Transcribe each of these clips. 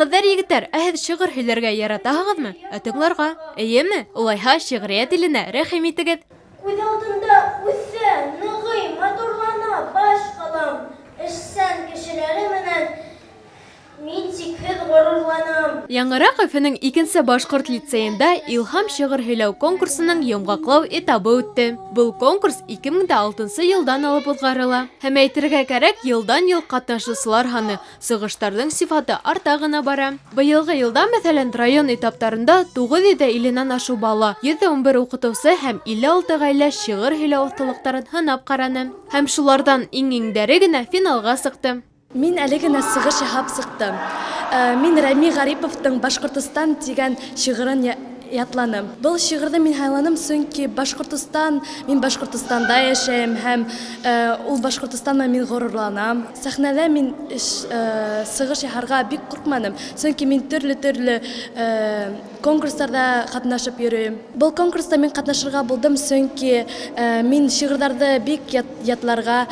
Кыздар, егеттер, һез шигырь һөйләргә яратаһығыҙмы? Тыңларға. Эйеме? Улайһа шиғриәт иленә рәхим итегеҙ. Күҙ алдында үҫә, ныгый, матурлана баш ҡалам. Эшсән кешеләре менән мин сикһеҙ ғорурланам. Яңыраҡ Өфөнөң 2-нче башҡорт лицейында Илһам шиғыр һөйләү конкурсының йомғаҡлау этабы үтте. Был конкурс 2006 йылдан алып уҙғарыла. Һәм әйтергә кәрәк, йылдан-йыл ҡатнашыусылар һаны, сығыштарҙың сифаты арта ғына бара. Быйылғы йылда, мәҫәлән, район этаптарында 950-нан ашу бала, 111 уҡытыусы һәм 56 ғаилә шиғыр һөйләү оҫталыҡтарын һынап ҡараны. Һәм шуларҙан иң-иңдәре генә финалға сыҡты. Мин әле генә сығыш яһап сыҡтым. Мин Рәми Ғариповтың «Башҡортостан» тигән шиғырын ятланым. Был шиғырҙы мин һайланым, сөнки Башҡортостан, мин Башҡортостанда йәшәйем һәм ул Башҡортостанма мин ғорурланам. Сәхнәлә мин сығыш яһарға бик ҡурҡманым, сөнки мин төрлө конкурстарда ҡатнашып йөрөйөм. Был конкурста мин ҡатнашырға булдым, сөнки мин шиғырҙарҙы бик ятларға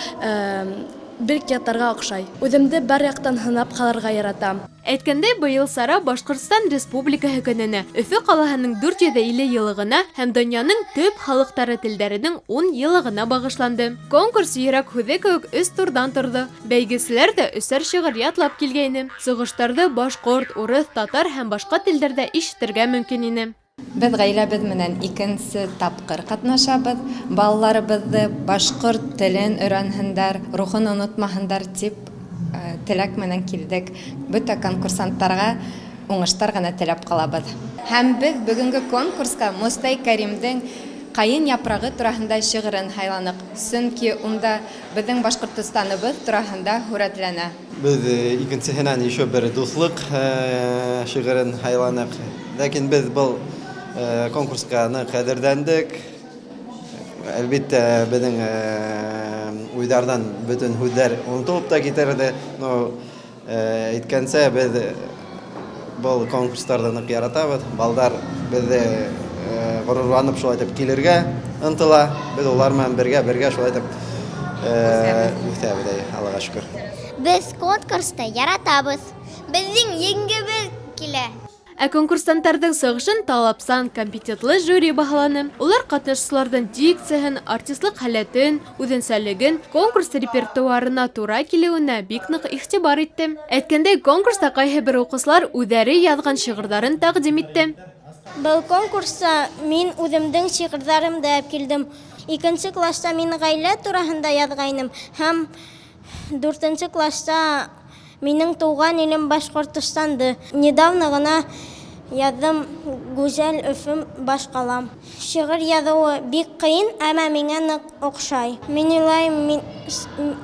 оҡшай. Үҙемде бар яҡтан һынап ҡалырға яратам. Әйткәндәй, быйыл сара Башҡортостан Республикаһы көнөнә, Өфө ҡалаһының 450 йылығына һәм донъяның төп халыҡтары телдәренең 10 йылығына бағышланды. Конкурс йөрәк һүҙе кеүек 3 турҙан торҙо. Бәйгеселәр ҙә 3-әр шиғыр ятлап килгәйне. Сығыштарҙы башҡорт, урыҫ, татар һәм башҡа телдәрҙә ишетергә мөмкин ине. Беҙ ғаиләбеҙ менән 2-нче тапҡыр ҡатнашабыҙ. Балаларыбыҙҙы башҡорт телен өйрәнһендәр, рухын онотмаһындар тип теләк менән килдек. Бөтә конкурсанттарға уңыштар ғына теләп ҡалабыҙ. Һәм беҙ бөгөнгө конкурска Мостай Кәримдең «Ҡайын япрағы» тураһында шиғырын һайланыҡ. Сөнки унда беҙҙең Башҡортостаныбыҙ тураһында һүрәтләнә. Беҙ икенсеһенән еще бер дуҫлыҡ шиғырын һайланыҡ. Ләкин беҙ был конкурска ҡәҙерҙәндек. Әлбиттә, беҙҙең уйҙарҙан бөтөн һүҙҙәр онотолоп та китерҙе. Әйткәнсә, беҙ был конкурстарҙы ныҡ яратабыҙ. Балдар беҙҙе ғорурланып шулай итеп килергә ынтыла. Беҙ улар менән бергә шулай итеп үҫәбеҙ, Аллаға шөкөр. Без конкурста яратабыз. Беҙҙең еңгебеҙ килә. Ә конкурсанттарҙың сығышын талапсан, компетентлы жюри баһаланы. Улар ҡатнашыусыларҙың дикцияһын, артистлыҡ һәләтен, үҙенсәлеген, конкурс репертуарына тура килеүенә бик ныҡ иғтибар итте. Әйткәндәй, конкурста ҡайһы бер уҡыусылар үҙҙәре яҙған шиғырҙарын тәҡдим итте. Был конкурста мин үҙемдең шиғырҙарымды алып килдем. 2-нче класста мин ғаилә тураһында яҙғайным һәм 4-нче класста минең тыуған илем Башҡортостанды. Недавно ғына яҙҙым «Гүзәл Өфөм баш ҡалам». Шиғыр яҙыуы бик ҡыйын, әммә миңә ныҡ оҡшай. Мин уйлайым,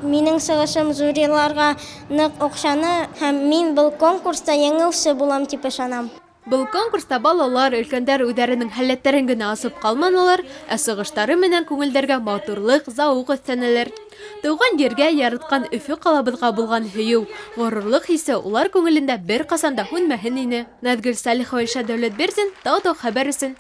минең сығышым жюриларға ныҡ оҡшаны һәм мин был конкурста еңеүсе булам тип ышанам. Был конкурста балалар, өлкәндәр үҙҙәренең һәләттәрен генә асып ҡалманылар, ә сығыштары менән күңелдәргә матурлыҡ, зауыҡ өҫтәнеләр. Тыуған ергә, яратҡан Өфө ҡалабыҙға булған һөйөү, ғорурлыҡ хисе улар күңелендә бер ҡасан да һүнмәһен ине. Наҙгөл Сәлихова, Илшат Дәүләтбердин, Тау-Тау хәбәр өсөн.